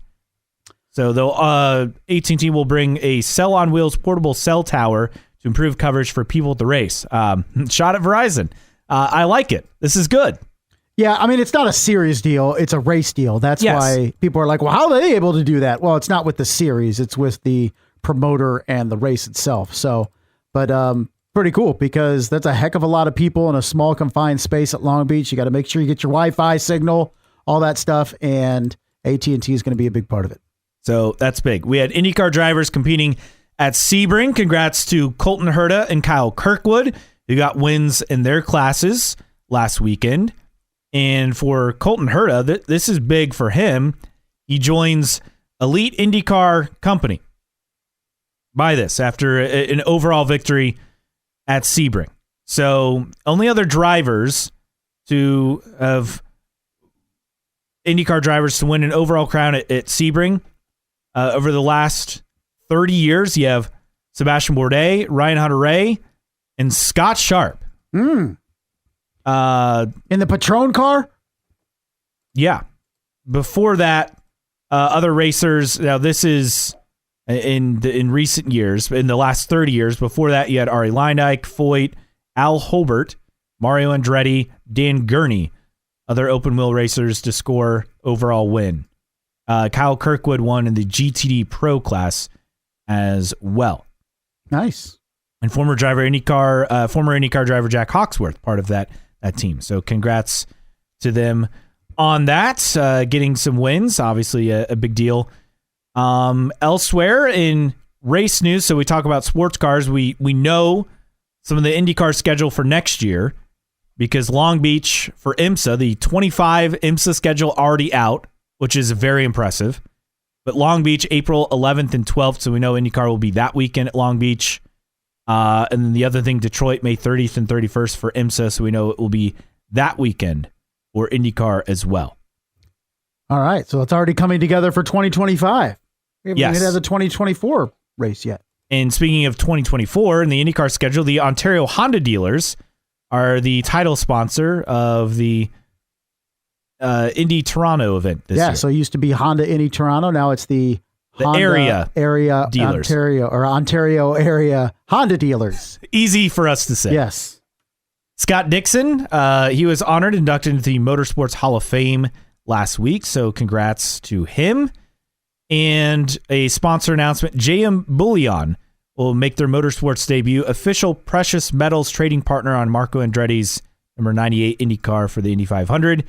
So AT&T will bring a cell-on-wheels portable cell tower to improve coverage for people at the race. Shot at Verizon. I like it. This is good. Yeah, I mean, it's not a series deal. It's a race deal. That's why people are like, well, how are they able to do that? Well, it's not with the series. It's with the promoter and the race itself. So, but pretty cool, because that's a heck of a lot of people in a small confined space at Long Beach. You got to make sure you get your Wi-Fi signal, all that stuff, and AT&T is going to be a big part of it. So that's big. We had IndyCar drivers competing at Sebring. Congrats to Colton Herta and Kyle Kirkwood, who got wins in their classes last weekend. And for Colton Herta, this is big for him. He joins Elite IndyCar Company by this after an overall victory at Sebring. So only other drivers to have IndyCar drivers to win an overall crown at Sebring over the last 30 years, you have Sebastian Bourdais, Ryan Hunter-Reay, and Scott Sharp. In the Patron car? Yeah. Before that, other racers. Now, this is in recent years, in the last 30 years. Before that, you had Ari Lindike, Foyt, Al Holbert, Mario Andretti, Dan Gurney, other open wheel racers to score overall win. Kyle Kirkwood won in the GTD Pro class as well. Nice. And former IndyCar driver Jack Hawksworth, part of that team. So congrats to them on that, getting some wins, obviously a big deal. Elsewhere in race news, so we talk about sports cars. We know some of the IndyCar schedule for next year because Long Beach for IMSA, the 25 IMSA schedule already out, which is very impressive. But Long Beach, April 11th and 12th, so we know IndyCar will be that weekend at Long Beach. And then the other thing, Detroit, May 30th and 31st for IMSA, so we know it will be that weekend for IndyCar as well. All right, so it's already coming together for 2025. We haven't even had the 2024 race yet. And speaking of 2024 in the IndyCar schedule, the Ontario Honda dealers are the title sponsor of the Indy Toronto event this year. So it used to be Honda Indy Toronto. Now it's the Honda area dealers. Ontario area Honda dealers. Easy for us to say. Yes. Scott Dixon, he was honored, inducted into the Motorsports Hall of Fame last week, so congrats to him. And a sponsor announcement, JM Bullion will make their motorsports debut, official precious metals trading partner on Marco Andretti's number 98 IndyCar for the Indy 500.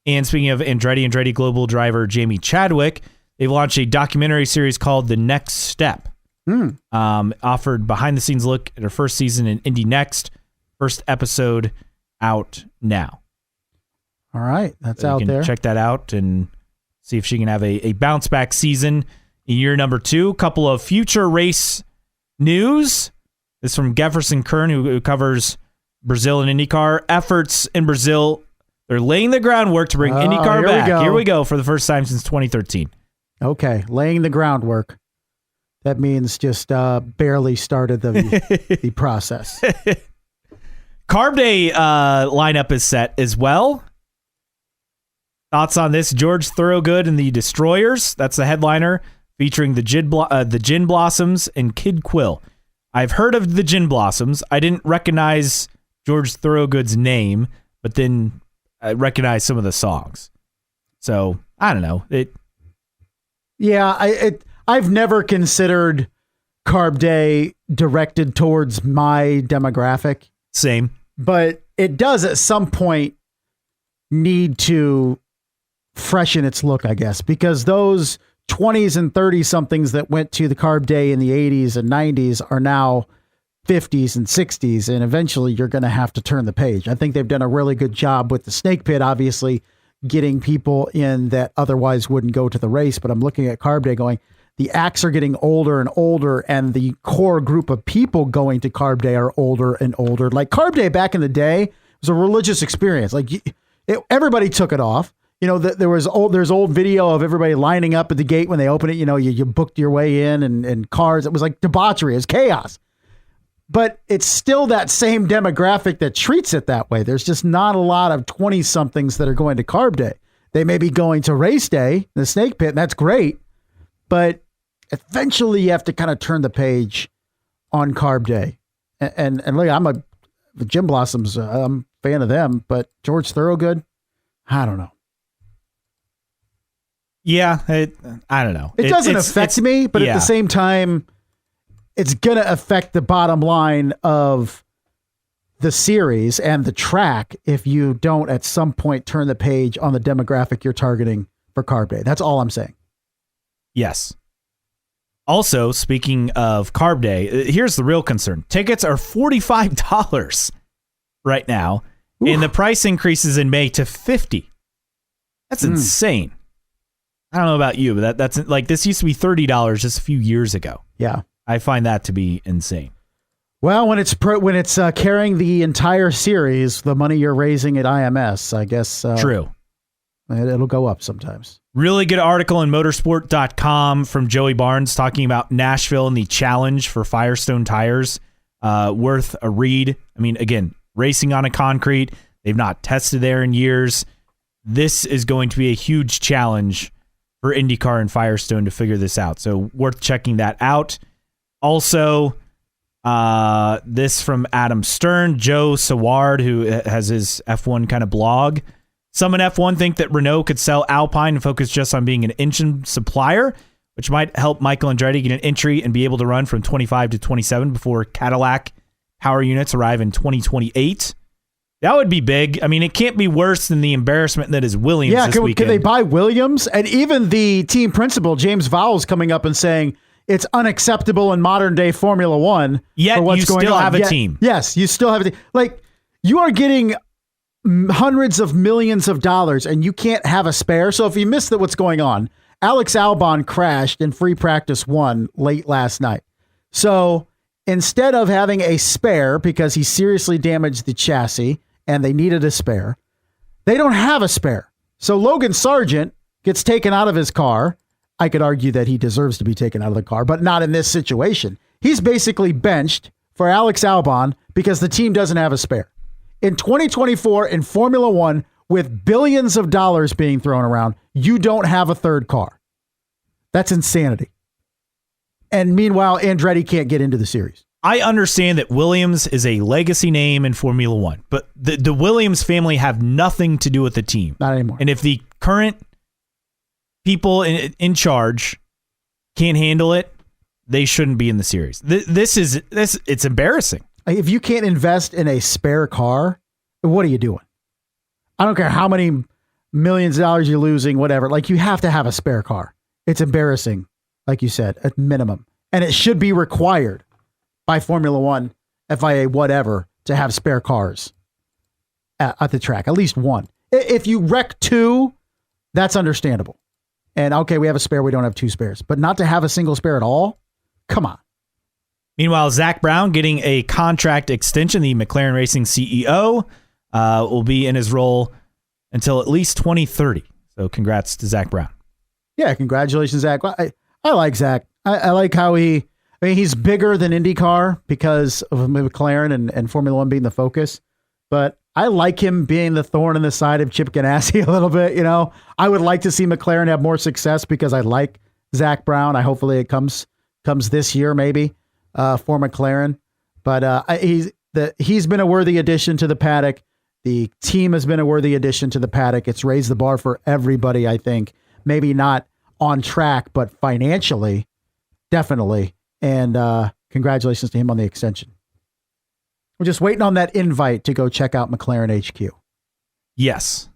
And speaking of Andretti Global driver Jamie Chadwick, they've launched a documentary series called The Next Step. Offered behind-the-scenes look at her first season in Indy Next. First episode out now. All right, that's out there. Check that out and see if she can have a bounce-back season in year number 2. Couple of future race news. This is from Jefferson Kern, who covers Brazil and IndyCar. Efforts in Brazil, they're laying the groundwork to bring IndyCar back. Here we go for the first time since 2013. Okay, laying the groundwork. That means just barely started the process. Carb Day lineup is set as well. Thoughts on this? George Thorogood and the Destroyers. That's the headliner, featuring the Gin Blossoms and Kid Quill. I've heard of the Gin Blossoms. I didn't recognize George Thorogood's name, but then I recognized some of the songs. So I don't know. I've never considered Carb Day directed towards my demographic. Same. But it does at some point need to freshen its look, I guess, because those 20s and 30 somethings that went to the Carb Day in the 80s and 90s are now 50s and 60s. And eventually you're going to have to turn the page. I think they've done a really good job with the Snake Pit, obviously getting people in that otherwise wouldn't go to the race. But I'm looking at Carb Day going, the acts are getting older and older, and the core group of people going to Carb Day are older and older. Like Carb Day back in the day was a religious experience. Like everybody took it off. You know, there's old video of everybody lining up at the gate when they open it. You know, you booked your way in and cars. It was like debauchery. It was chaos. But it's still that same demographic that treats it that way. There's just not a lot of 20-somethings that are going to Carb Day. They may be going to race day, the Snake Pit, and that's great. But eventually you have to kind of turn the page on Carb Day. And look, the Gin Blossoms, I'm a fan of them, but George Thorogood, I don't know. Yeah, I don't know. It doesn't affect me, but at the same time, it's going to affect the bottom line of the series and the track if you don't at some point turn the page on the demographic you're targeting for Carb Day. That's all I'm saying. Yes. Also, speaking of Carb Day, here's the real concern. Tickets are $45 right now, and the price increases in May to $50. That's insane. I don't know about you, but that's like, this used to be $30 just a few years ago. Yeah. I find that to be insane. Well, when it's carrying the entire series, the money you're raising at IMS, I guess. True. It'll go up sometimes. Really good article in motorsport.com from Joey Barnes talking about Nashville and the challenge for Firestone tires. Worth a read. I mean, again, racing on a concrete. They've not tested there in years. This is going to be a huge challenge for IndyCar and Firestone to figure this out. So worth checking that out. Also, this from Adam Stern, Joe Saward, who has his F1 kind of blog. Some in F1 think that Renault could sell Alpine and focus just on being an engine supplier, which might help Michael Andretti get an entry and be able to run from 25 to 27 before Cadillac power units arrive in 2028. That would be big. I mean, it can't be worse than the embarrassment that is Williams this weekend. Can they buy Williams? And even the team principal, James Vowell's coming up and saying it's unacceptable in modern day Formula One. Yet for what's you going still on. have a team. Yes, you still have a team. Like, you are getting hundreds of millions of dollars and you can't have a spare. So if you missed what's going on, Alex Albon crashed in free practice 1 late last night. So instead of having a spare because he seriously damaged the chassis and they needed a spare, they don't have a spare. So Logan Sargent gets taken out of his car. I could argue that he deserves to be taken out of the car, but not in this situation. He's basically benched for Alex Albon because the team doesn't have a spare. In 2024 in Formula One, with billions of dollars being thrown around, you don't have a third car. That's insanity. And meanwhile, Andretti can't get into the series. I understand that Williams is a legacy name in Formula One, but the Williams family have nothing to do with the team. Not anymore. And if the current people in charge can't handle it, they shouldn't be in the series. It's embarrassing. If you can't invest in a spare car, what are you doing? I don't care how many millions of dollars you're losing, whatever. Like, you have to have a spare car. It's embarrassing, like you said, at minimum. And it should be required by Formula One, FIA, whatever, to have spare cars at the track, at least one. If you wreck 2, that's understandable. And okay, we have a spare, we don't have 2 spares. But not to have a single spare at all? Come on. Meanwhile, Zach Brown getting a contract extension. The McLaren Racing CEO will be in his role until at least 2030. So congrats to Zach Brown. Yeah, congratulations, Zach. I like Zach. I like how he's bigger than IndyCar because of McLaren and Formula One being the focus. But I like him being the thorn in the side of Chip Ganassi a little bit. You know, I would like to see McLaren have more success because I like Zach Brown. Hopefully it comes this year, maybe. For McLaren, but he's been a worthy addition to the paddock. The team has been a worthy addition to the paddock. It's raised the bar for everybody, I think. Maybe not on track, but financially, definitely. And congratulations to him on the extension. We're just waiting on that invite to go check out McLaren HQ. Yes,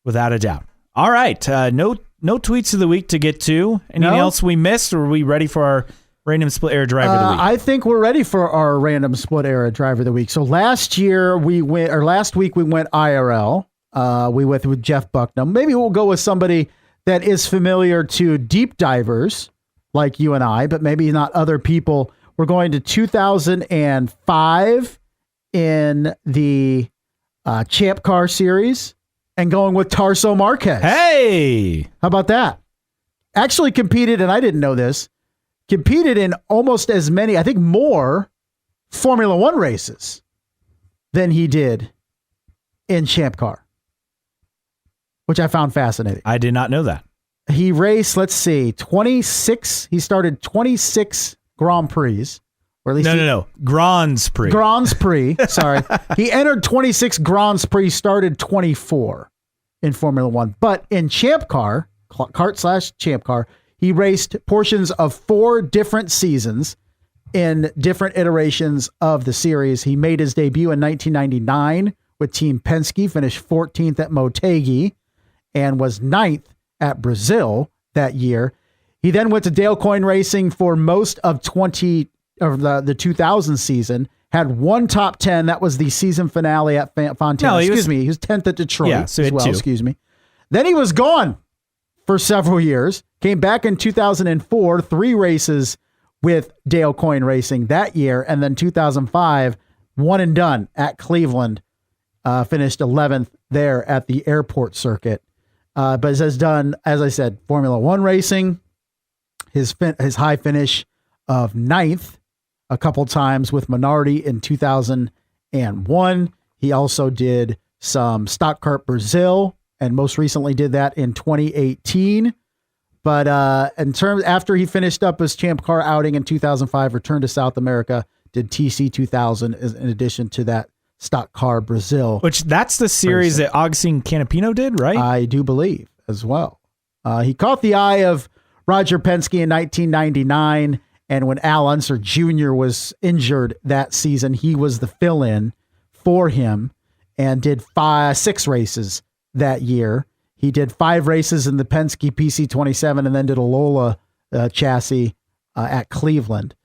without a doubt. All right, no tweets of the week to get to. Anything else we missed, or are we ready for our random split era driver of the week? I think we're ready for our random split era driver of the week. So last week we went IRL. We went with Jeff Bucknam. Maybe we'll go with somebody that is familiar to deep divers like you and I, but maybe not other people. We're going to 2005 in the Champ Car Series and going with Tarso Marquez. Hey! How about that? Actually competed, and I didn't know this, competed in almost as many, I think more, Formula One races than he did in Champ Car, which I found fascinating. I did not know that. He raced, let's see, 26. He started 26 Grand Prix. Or at least No. Grands Prix. Grands Prix, sorry. He entered 26 Grands Prix, started 24 in Formula One. But in Champ Car, kart/Champ Car, he raced portions of 4 different seasons in different iterations of the series. He made his debut in 1999 with Team Penske, finished 14th at Motegi, and was 9th at Brazil that year. He then went to Dale Coyne Racing for most of the 2000 season, had 1 top 10. That was the season finale at Fontana. He was 10th at Detroit as well. Then he was gone for several years. Came back in 2004, 3 races with Dale Coyne Racing that year. And then 2005, one and done at Cleveland. Finished 11th there at the airport circuit. But has done, as I said, Formula One racing. His high finish of 9th a couple times with Minardi in 2001. He also did some Stock Kart Brazil, and most recently did that in 2018. But after he finished up his Champ Car outing in 2005, returned to South America, did TC 2000 in addition to that Stock Car Brazil. Which that's the series that Augustine Canapino did, right? I do believe as well. He caught the eye of Roger Penske in 1999, and when Al Unser Jr. was injured that season, he was the fill-in for him and did 6 races that year. He did 5 races in the Penske PC27 and then did a Lola chassis at Cleveland.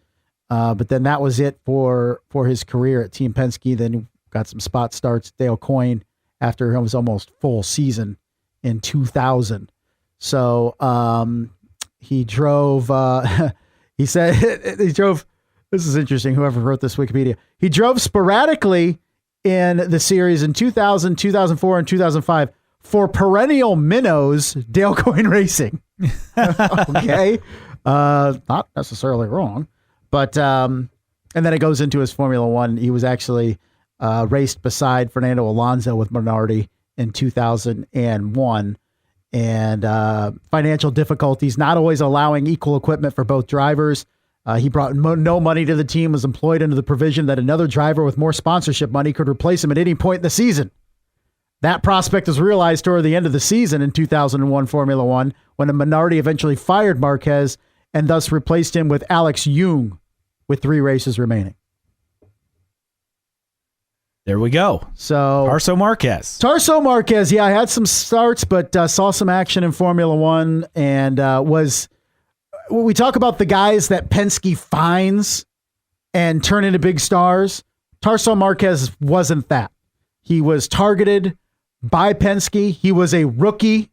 But then that was it for his career at Team Penske. Then he got some spot starts, Dale Coyne, after it was almost full season in 2000. So he drove, he said, he drove, this is interesting, whoever wrote this Wikipedia. He drove sporadically in the series in 2000, 2004, and 2005 for perennial minnows, Dale Coyne Racing. Okay. Not necessarily wrong, but, and then it goes into his Formula One. He was actually raced beside Fernando Alonso with Minardi in 2001, and financial difficulties, not always allowing equal equipment for both drivers. He brought no money to the team, was employed under the provision that another driver with more sponsorship money could replace him at any point in the season. That prospect was realized toward the end of the season in 2001 Formula One, when Minardi eventually fired Marquez and thus replaced him with Alex Yoong with 3 races remaining. There we go. So Tarso Marquez. Yeah, I had some starts, but saw some action in Formula One, and when we talk about the guys that Penske finds and turn into big stars, Tarso Marquez wasn't that. He was targeted by Penske. He was a rookie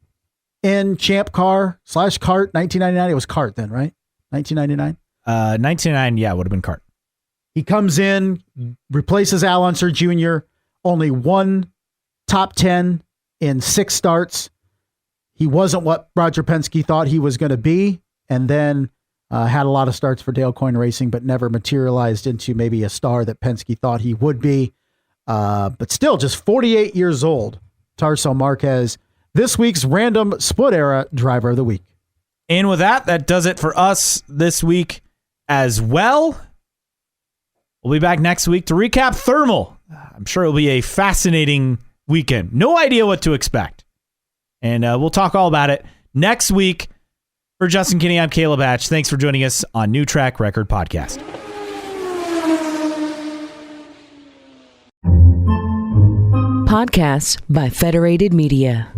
in Champ Car / Kart 1999. It was Kart then, right? 1999? 1999, yeah, would have been Kart. He comes in, replaces Al Unser Jr., only 1 top 10 in 6 starts. He wasn't what Roger Penske thought he was going to be, and then had a lot of starts for Dale Coyne Racing, but never materialized into maybe a star that Penske thought he would be. But still, just 48 years old, Tarso Marquez, this week's random split era driver of the week. And with that does it for us this week as well. We'll be back next week to recap Thermal. I'm sure it'll be a fascinating weekend. No idea what to expect. And we'll talk all about it next week. For Justin Kinney, I'm Caleb Hatch. Thanks for joining us on New Track Record Podcast. Podcasts by Federated Media.